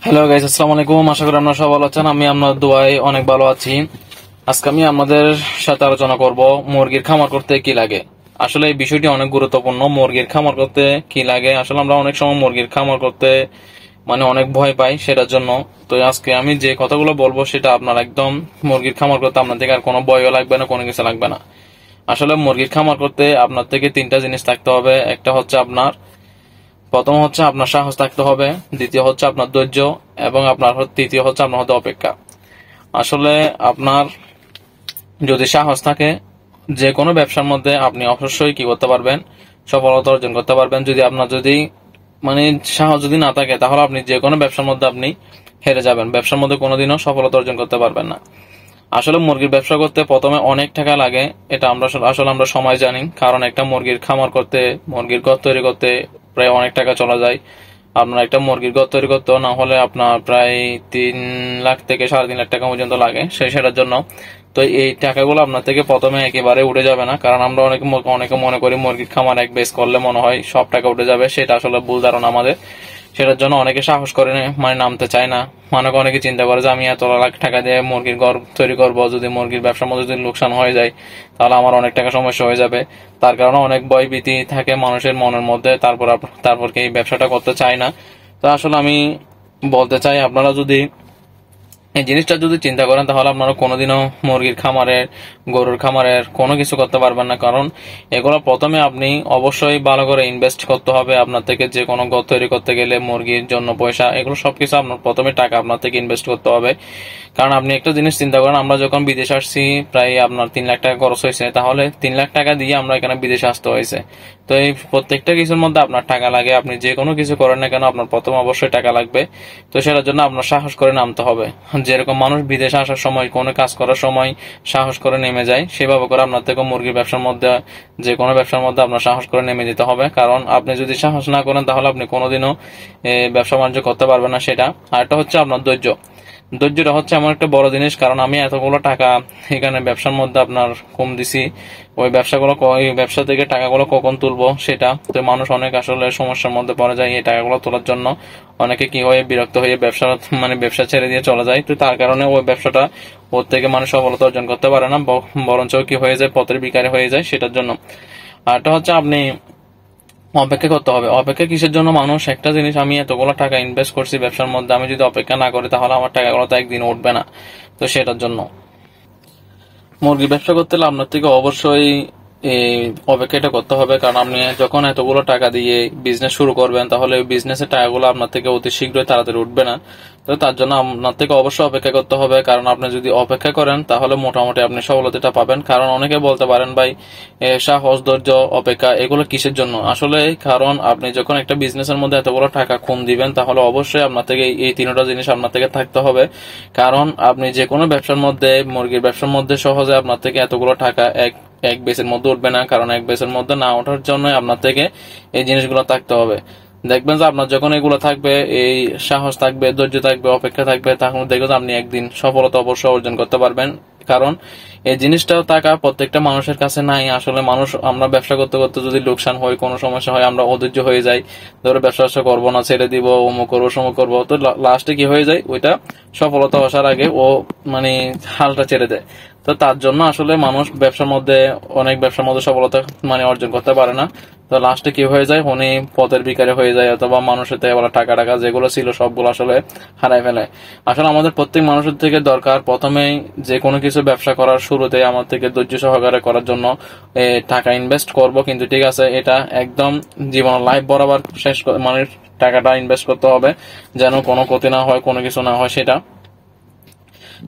Hello guys, আসসালামু আলাইকুম। আশা করি আপনারা সবাই ভালো আছেন। আমি আপনার দোয়ায় অনেক ভালো আছি। আজকে আমি আপনাদের সাথে আলোচনা করব মুরগির খামার করতে কি লাগে। আসলে এই বিষয়টি অনেক গুরুত্বপূর্ণ। মুরগির খামার করতে কি লাগে, আসলে আমরা অনেক সময় মুরগির খামার করতে অনেক ভয় পাই সেটার জন্য। তো আজকে আমি যে কথাগুলো বলবো সেটা আপনার একদম মুরগির খামার করতে আপনার থেকে আর কোনো ভয়ও লাগবে না, কোনো কিছু লাগবে না। আসলে মুরগির খামার করতে আপনার থেকে তিনটা জিনিস থাকতে হবে। একটা হচ্ছে প্রথম হচ্ছে আপনার সাহস থাকতে হবে, দ্বিতীয় হচ্ছে আপনার ধৈর্য, এবং তৃতীয় হচ্ছে আপনার হতে অপেক্ষা। আসলে আপনার যদি সাহস থাকে, যে কোনো ব্যবসার মধ্যে আপনি অবশ্যই কি করতে পারবেন, সফলতা অর্জন করতে পারবেন। যদি মানে সাহস যদি না থাকে, তাহলে আপনি যে কোনো ব্যবসার মধ্যে আপনি হেরে যাবেন, ব্যবসার মধ্যে কোনোদিনও সফলতা অর্জন করতে পারবেন না। আসলে মুরগির ব্যবসা করতে প্রথমে অনেক টাকা লাগে, এটা আমরা সময় জানি। কারণ একটা মুরগির খামার করতে, মুরগির ঘর তৈরি করতে প্রায় অনেক টাকা চলে যায়। আপনার একটা মুরগির ঘর তৈরি করতে না হলে আপনার প্রায় 3 লাখ থেকে 3.5 লাখ টাকা পর্যন্ত লাগে সেটার জন্য। তো এই টাকাগুলো আপনার থেকে প্রথমে একেবারে উঠে যাবে না, কারণ আমরা অনেকে মনে করি মুরগির খামার এক বেস করলে মনে হয় সব টাকা উঠে যাবে। সেটা আসলে ভুল ধারণা আমাদের। সেটার জন্য অনেকে সাহস করে নামতে চায় না। অনেকে চিন্তা করে যে আমি এত লাখ টাকা দিয়ে মুরগির ঘর তৈরি করবো, যদি মুরগির ব্যবসার মধ্যে যদি লোকসান হয়ে যায় তাহলে আমার অনেক টাকা সমস্যা হয়ে যাবে। তার কারণে অনেক ভয় ভীতি থাকে মানুষের মনের মধ্যে, তারপর কি এই ব্যবসাটা করতে চায় না। তো আসলে আমি বলতে চাই, আপনারা যদি এই জিনিসটা যদি চিন্তা করেন তাহলে আপনারা কোনোদিনও মুরগির খামারের, গরুর খামারের কোনো কিছু করতে পারবেন না। কারণ এগুলো প্রথমে আপনি অবশ্যই ভালো করে ইনভেস্ট করতে হবে। আপনার থেকে যে কোনো ঘর তৈরি করতে গেলে মুরগির জন্য পয়সা, এগুলো সবকিছু আপনার প্রথমে টাকা আপনার থেকে ইনভেস্ট করতে হবে। কারণ আপনি একটা জিনিস চিন্তা করেন, আমরা যখন বিদেশে আসছি প্রায় আপনার 3 লাখ টাকা খরচ হয়েছে, তাহলে 3 লাখ টাকা দিয়ে আমরা এখানে বিদেশে আসতে হয়েছে। তো এই প্রত্যেকটা কিছুর মধ্যে আপনার টাকা লাগে। আপনি যে কোনো কিছু করেন না কেন আপনার প্রথম অবশ্যই টাকা লাগবে। তো সেটার জন্য আপনার সাহস করে নামতে হবে। যেরকম মানুষ বিদেশে আসার সময় কোনো কাজ করার সময় সাহস করে নেমে যায়, সেভাবে করে আপনার থেকে মুরগির ব্যবসার মধ্যে, যে কোনো ব্যবসার মধ্যে আপনার সাহস করে নেমে যেতে হবে। কারণ আপনি যদি সাহস না করেন তাহলে আপনি কোনোদিনও ব্যবসা বাণিজ্য করতে পারবেন না। সেটা আরেকটা হচ্ছে আপনার ধৈর্য। ধৈর্যটা হচ্ছে এমন একটা বড় জিনিস। কারণ আমি এতগুলো টাকা এখানে ব্যবসার মধ্যে আপনার কম দিছি, ওই ব্যবসা থেকে টাকাগুলো কখন তুলবো সেটা তো মানুষ অনেক আসলে সমস্যার মধ্যে পড়ে যায়। এই টাকাগুলো তোলার জন্য অনেকে কি হয়ে বিরক্ত হয়ে ব্যবসা ছেড়ে দিয়ে চলে যায়। তো তার কারণে ওই ব্যবসাটা ওর থেকে মানুষ সফলতা অর্জন করতে পারে না, বরঞ্চ কি হয়ে যায়, পথের বিকারে হয়ে যায় সেটার জন্য। আরটা হচ্ছে আপনি অপেক্ষা করতে হবে। অপেক্ষা কিসের জন্য? মানুষ একটা জিনিস, আমি এতগুলো টাকা ইনভেস্ট করছি ব্যবসার মধ্যে, আমি যদি অপেক্ষা না করি তাহলে আমার টাকাগুলো তো একদিন উঠবে না। তো সেটার জন্য মুরগির ব্যবসা করতে হলে আপনার থেকে অবশ্যই এই অপেক্ষাটা করতে হবে। কারণ আপনি যখন এতগুলো টাকা দিয়ে বিজনেস শুরু করবেন তাহলে ওই বিজনেসের টাকাগুলো আপনার থেকে অতি শীঘ্রই তাড়াতাড়ি উঠবে না। তো তার জন্য আপনার থেকে অবশ্যই অপেক্ষা করতে হবে। কারণ আপনি যদি অপেক্ষা করেন তাহলে মোটামুটি আপনি সফলতাটা পাবেন। কারণ অনেকে বলতে পারেন, ভাই সাহস, ধৈর্য, অপেক্ষা এগুলো কিসের জন্য? আসলে কারণ আপনি যখন একটা বিজনেসের মধ্যে এতগুলো টাকা খুন দিবেন তাহলে অবশ্যই আপনার থেকে এই তিনটা জিনিস আপনার থেকে থাকতে হবে। কারণ আপনি যে কোনো ব্যবসার মধ্যে, মুরগির ব্যবসার মধ্যে সহজে আপনার থেকে এতগুলো টাকা এক বেসের মধ্যে উঠবে না। কারণ এক বেসের মধ্যে না ওঠার জন্য আপনার থেকে এই জিনিসগুলো থাকতে হবে। দেখবেন যে আপনার যখন এগুলো থাকবে, এই সাহস থাকবে, ধৈর্য থাকবে, অপেক্ষা থাকবে, তখন দেখবেন আপনি একদিন সফলতা অবশ্যই অর্জন করতে পারবেন। কারণ এই জিনিসটাও টাকা প্রত্যেকটা মানুষের কাছে নাই। আসলে আমরা ব্যবসা করতে করতে যদি লোকসান হয়, কোনো সমস্যা হয়, আমরা অধৈর্য হয়ে যাই, ধরো ব্যবসা করবো না, ছেড়ে দিব, অমুক করবো, সমুক করবো। তো লাস্টে কি হয়ে যায়, ওইটা সফলতা আসার আগে ও মানে হালটা ছেড়ে দেয়। তো তার জন্য আসলে মানুষ অনেক ব্যবসার মধ্যে সফলতা অর্জন করতে পারে না। তো লাস্টে কি হয়ে যায়, উনি পথের ভিখারি হয়ে যায়, অথবা মানুষের থেকে টাকা টাকা যেগুলো ছিল সবগুলো আসলে হারাই ফেলে। আসলে আমাদের প্রত্যেক মানুষের থেকে দরকার প্রথমেই যে কোনো কিছু ব্যবসা করার শুরুতে আমার থেকে ধৈর্য সহকারে করার জন্য টাকা ইনভেস্ট করব, কিন্তু ঠিক আছে এটা একদম জীবন লাইফ বরাবর টাকাটা ইনভেস্ট করতে হবে, যেন কোনো ক্ষতি না হয়, কোনো কিছু না হয় সেটা।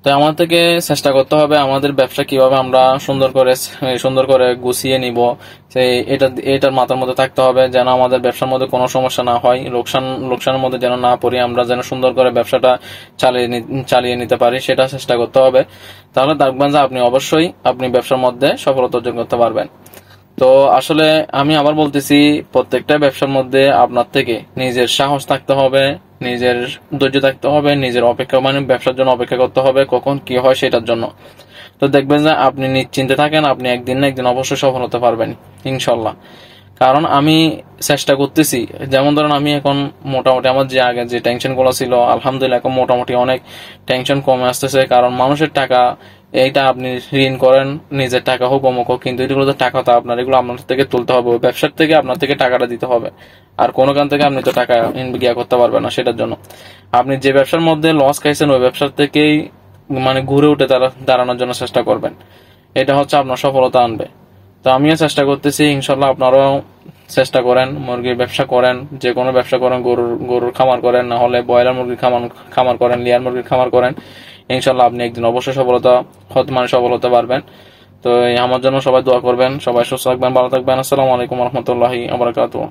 তো আমাদের থেকে চেষ্টা করতে হবে আমাদের ব্যবসা কিভাবে আমরা সুন্দর করে গুছিয়ে নিব, যে এটার মাথার মধ্যে থাকতে হবে, যেন আমাদের ব্যবসার মধ্যে কোনো সমস্যা না হয়, লোকসানের মধ্যে যেন না পড়ি, আমরা যেন সুন্দর করে ব্যবসাটা চালিয়ে নিতে পারি, সেটা চেষ্টা করতে হবে। তাহলে দেখবেন যে আপনি ব্যবসার মধ্যে সফলতা অর্জন করতে পারবেন। তো আসলে আমি আবার বলতেছি, প্রত্যেকটা ব্যবসার মধ্যে আপনার থেকে নিজের সাহস থাকতে হবে, নিজের ধৈর্য থাকতে হবে, নিজের ব্যবসার জন্য অপেক্ষা করতে হবে কখন কি হয় সেটার জন্য। তো দেখবেন যে আপনি নিশ্চিন্তে থাকেন, আপনি একদিন না একদিন অবশ্যই সফল হতে পারবেন ইনশাল্লাহ। কারণ আমি চেষ্টা করতেছি, যেমন ধরেন আমি এখন মোটামুটি আমার যে আগে যে টেনশন গুলো ছিল আলহামদুলিল্লাহ এখন মোটামুটি অনেক টেনশন কমে আসতেছে। কারণ মানুষের টাকা, এইটা আপনি ঋণ করেন, নিজের টাকা হোক অমুক হোক, কিন্তু এগুলো তো টাকা, তো আপনার এগুলো আপনার থেকে তুলতে হবে, ওই ব্যবসার থেকে আপনার থেকে টাকাটা দিতে হবে। আর কোনো কান থেকে আপনি তো টাকা গিয়া করতে পারবেন না। সেটার জন্য আপনি যে ব্যবসার মধ্যে লস খাইছেন ওই ব্যবসার থেকেই মানে ঘুরে উঠে দাঁড়ানোর জন্য চেষ্টা করবেন। এটা হচ্ছে আপনার সফলতা আনবে। তো আমিও চেষ্টা করতেছি, ইনশাল্লাহ আপনারাও চেষ্টা করেন, মুরগির ব্যবসা করেন, যে কোনো ব্যবসা করেন, গরুর খামার করেন, না হলে ব্রয়লার মুরগির খামার করেন, লেয়ার মুরগির খামার করেন। ইনশাল্লাহ আপনি একদিন অবশ্যই সফলতা পারবেন। তো আমার জন্য সবাই দোয়া করবেন, সবাই সুস্থ থাকবেন, ভালো থাকবেন। আসসালামু আলাইকুম রহমতুল্লাহি ওয়া বারাকাতুহু।